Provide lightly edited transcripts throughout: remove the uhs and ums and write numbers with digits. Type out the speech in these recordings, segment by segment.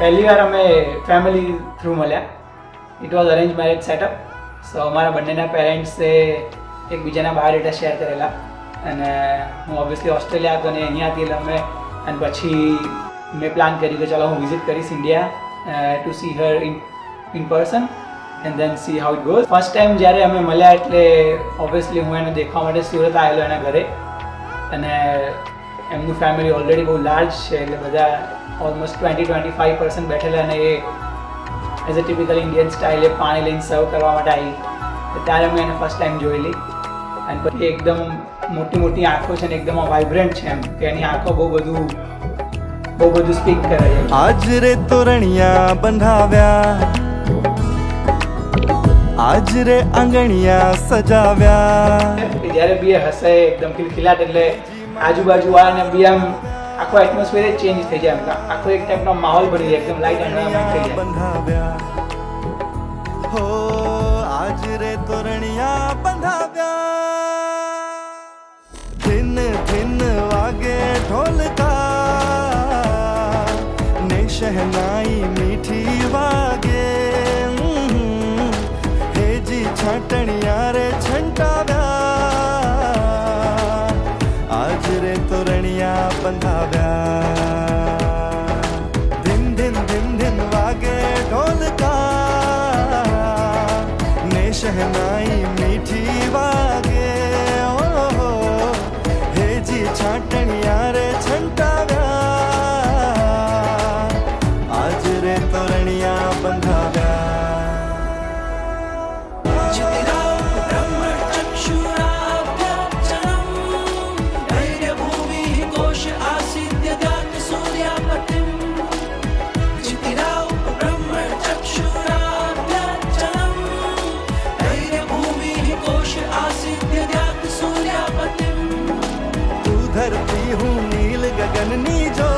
પહેલી વાર અમે ફેમિલી થ્રુ મળ્યા. It was arrange marriage setup. So અમારા બંનેના પેરેન્ટ્સે એકબીજાના બાયોડેટા શેર કરેલા અને હું ઓબ્વિયસલી ઓસ્ટ્રેલિયા હતો અને અહીંયાથી એટલે અમે અને પછી મેં પ્લાન કર્યું કે ચાલો હું વિઝિટ કરીશ India to see her in person and then see how it goes. First time જ્યારે અમે મળ્યા એટલે ઓબ્વિયસલી હું એને દેખવા માટે સુરત આવેલો એના ઘરે અને એમનું ફેમિલી ઓલરેડી બહુ લાર્જ છે એટલે બધા ઓલમોસ્ટ 20-25% બેઠેલા અને એ as a typical Indian style એ પાણી લઈને સર્વ કરવા માટે આવી. ત્યારે મેં એને ફર્સ્ટ ટાઈમ જોયેલી અને પછી એકદમ મોટી મોટી આંખો છે ને એકદમ વાઇબ્રન્ટ છે એમ કે એની આંખો બહુ બધું સ્પીક કરે છે. આજ રે તોરણિયા બંધાવ્યા, આજ રે આંગણિયા સજાવ્યા. જ્યારે બી એ હસે એકદમ ખિલખિલાટ એટલે આજુબાજુ વાળાને બી આમ આખો એટમોસ્ફિયર જ ચેન્જ થઈ જાય. આખો એક ટાઈપનો માહોલ બની જાય, એકદમ લાઇટ એન્વાયરમેન્ટ થઈ જાય. બંધાવ્યા હો, આજ રે તોરણિયા બંધાવ્યા. ધીન ધીન વાગે ઢોલકા ને શહનાઈ મીઠી વાગે. હેજી છાટણિયા રે છંટાવ્યા, આજ રે તોરણિયા બંધાવ્યા. ધીન ધીન ધીન ધીન વાગે ઢોલકા ને શહનાઈ મીઠી વાગે. ઓહો હેજી છાટણિયા રે છંટાવ્યા, આજ રે તોરણિયા બંધાવ્યા. धरती हूँ नील गगननी जो,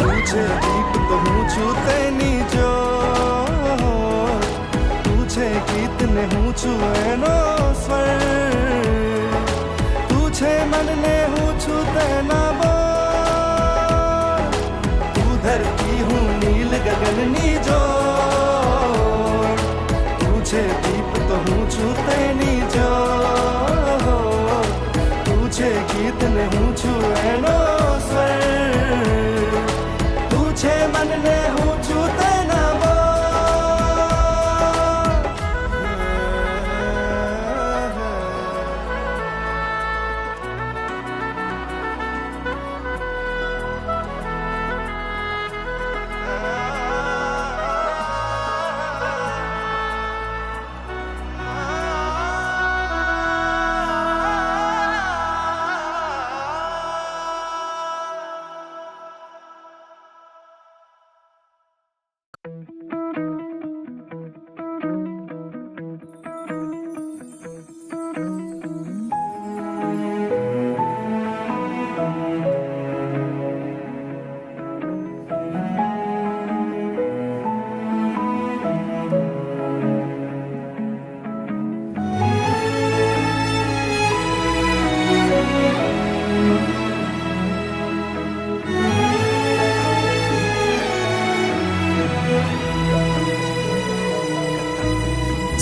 तुझे दीप तो हूँ छूते नी जो. तुझे गीत ने हूँ छुएनो स्वर, तुझे मन ने हूँ छूते ना बोल. तू धरती हूँ नील गगननी जो, तुझे दीप तो हूँ छूते नी जो. तुझे गीत ने हूँ छुएनो स्वर, तुझे मन ने हूँ छूते ना बोल.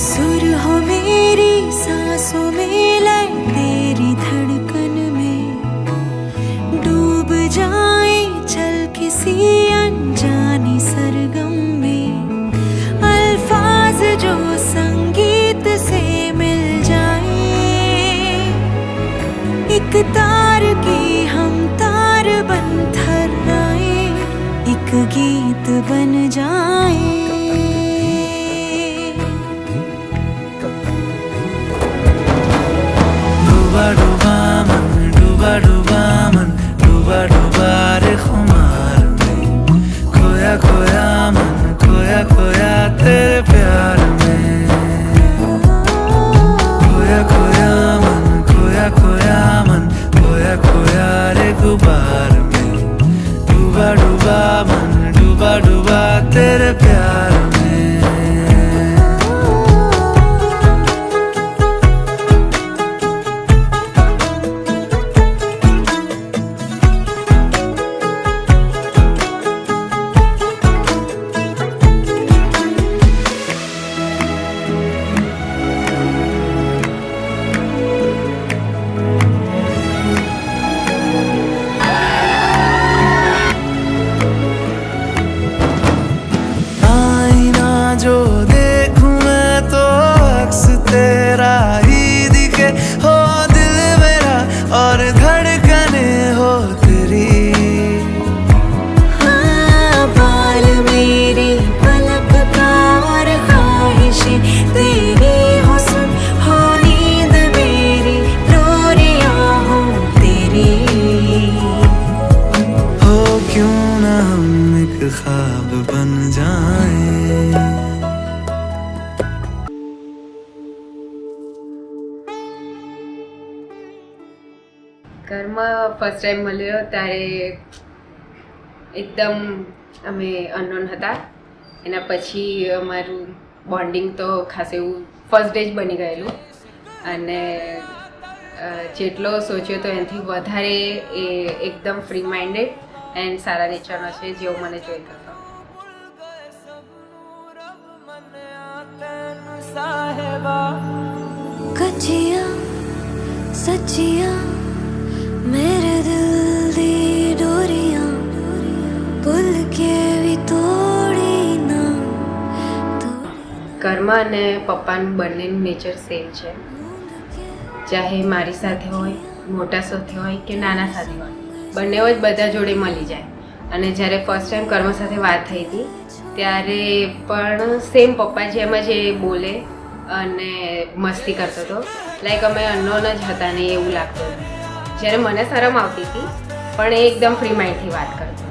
सुर हो मेरी सांसों में लय तेरी धड़कन में, डूब जाए चल किसी अनजानी सरगम में. अल्फाज जो संगीत से मिल जाए, एक तार की हम तार बन थर्राए, एक गीत बन जाए. डूबा मन, डूबा मन, डूबा रे खुमार में. खोया खोया मन, खोया खोया तेरे प्यार में. खोया खोया मन, खोया खोया मन, खोया खोया रे गुबार में. डूबा मन, डूबा तेरे प्यार કર્મ ફર્સ્ટ ટાઈમ મળ્યો ત્યારે એકદમ અમે અનનોન હતા. એના પછી અમારું બોન્ડિંગ તો ખાસ એવું ફર્સ્ટ ડે જ બની ગયેલું અને જેટલો સોચ્યો તો એનાથી વધારે એ એકદમ ફ્રી માઇન્ડેડ એન્ડ સારા નેચરનો છે જેવો મને જોઈતો હતો. कचिया सचिया मेरे दिल दी डोरियां पुल के भी तोड़ी ना. કર્મ અને પપ્પાનું બંનેનું નેચર સેમ છે. ચાહે મારી સાથે હોય, મોટા સાથે હોય કે નાના સાથે હોય, બંનેઓ જ બધા જોડે મળી જાય. અને જ્યારે ફર્સ્ટ ટાઈમ કર્મ સાથે વાત થઈ હતી ત્યારે પણ સેમ પપ્પા જેમ જ એ બોલે અને મસ્તી કરતો હતો. લાઈક અમે અનનોન જ હતા ને એવું લાગતું હતું. જ્યારે મને શરમ આવતી હતી પણ એ એકદમ ફ્રી માઇન્ડથી વાત કરતો.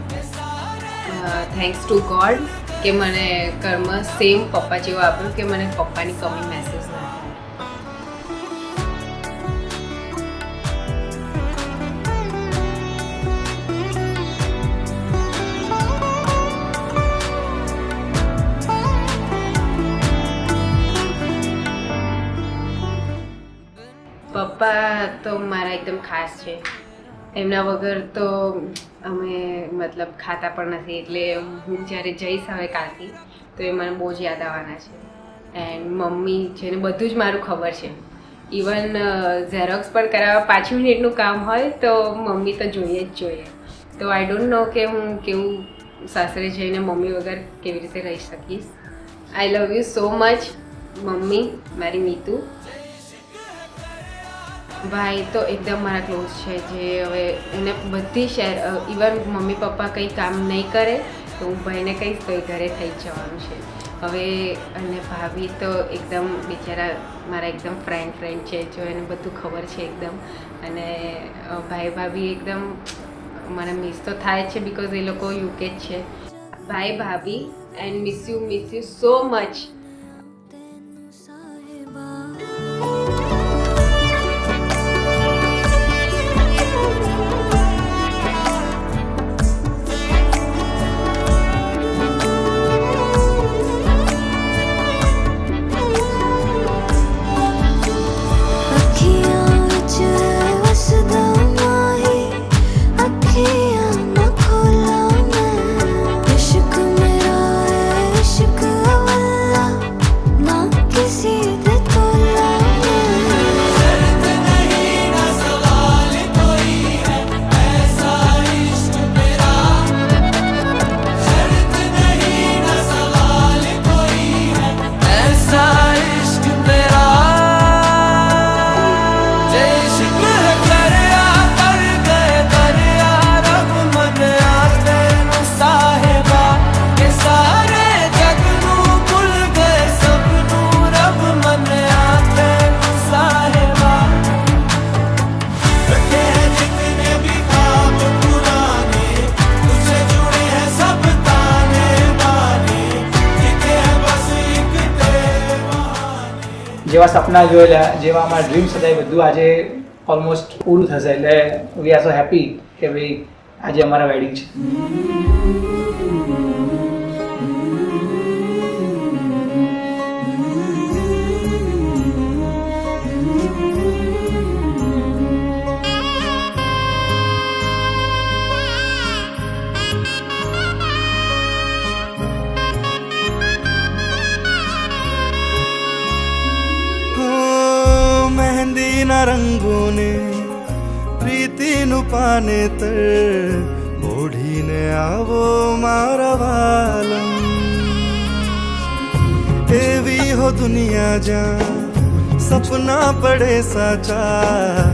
થેન્ક્સ ટુ ગોડ કે મને કર્મ સેમ પપ્પા જેવું આપ્યું કે મને પપ્પાની કમી મહેસૂસ ના થાય. પપ્પા તો મારા એકદમ ખાસ છે. એમના વગર તો અમે મતલબ ખાતા પણ નથી. એટલે હું જ્યારે જઈશ હવે કાલથી તો એ મને બહુ જ યાદ આવવાના છે. એન્ડ મમ્મી જેને બધું જ મારું ખબર છે. ઇવન ઝેરોક્સ પણ કરાવવા 5 મિનિટનું કામ હોય તો મમ્મી તો જોઈએ જ જોઈએ. તો આઈ ડોન્ટ નો કે હું કેવું સાસરે જઈને મમ્મી વગર કેવી રીતે રહી શકીશ. I love you so much mummy, મારી મીતુ. ભાઈ તો એકદમ મારા ક્લોઝ છે જે હવે એને બધી શેર ઇવન મમ્મી પપ્પા કંઈ કામ નહીં કરે તો હું ભાઈને કહીશ તો એ ઘરે થઈ જ જવાનું છે હવે. અને ભાભી તો એકદમ બિચારા મારા એકદમ ફ્રેન્ડ છે જો એને બધું ખબર છે એકદમ. અને ભાઈ ભાભી એકદમ મને મિસ તો થાય છે બિકોઝ એ લોકો યુકે જ છે. ભાઈ ભાભી and miss you so much. જેવા સપના જોયેલા, જેવા અમારા ડ્રીમ્સ હતા એ બધું આજે ઓલમોસ્ટ પૂરું થશે. એટલે વી આર સો હેપી કે ભાઈ આજે અમારા વેડિંગ છે. મહેંદીના રંગોને પ્રીતિનું પાનેતર ઓઢીને આવો મારા વાલમ. એવી હો દુનિયા જ્યાં સપના પડે સાચા,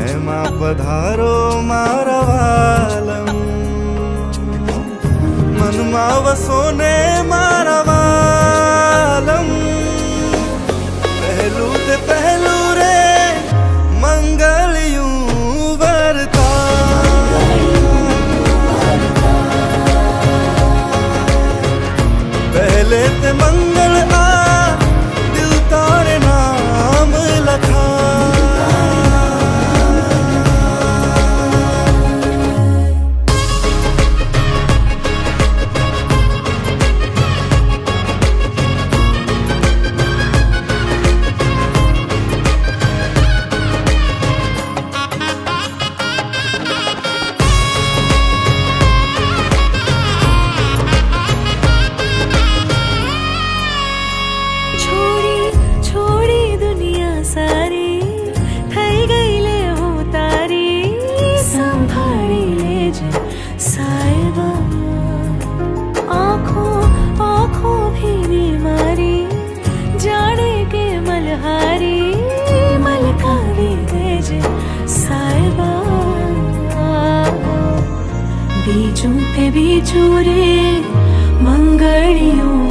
એમાં પધારો મારા વાલમ. મનમાં વસો ને મારા વાલમ, પહેલું તે પહેલું રે મંગળયું વરતા. પહેલે તે મંગળ આ દિલ તારે નામ લખા. છોડી છોડી દુનિયા સારી થઈ ગઈ લે હું તારી સંભાળી લેજે સાહેબા આંખો આંખો ભીની મારી જાણે કે મલહારી મલકાવી દેજે સાહેબા બીજું તે બીજું રે મંગળિયું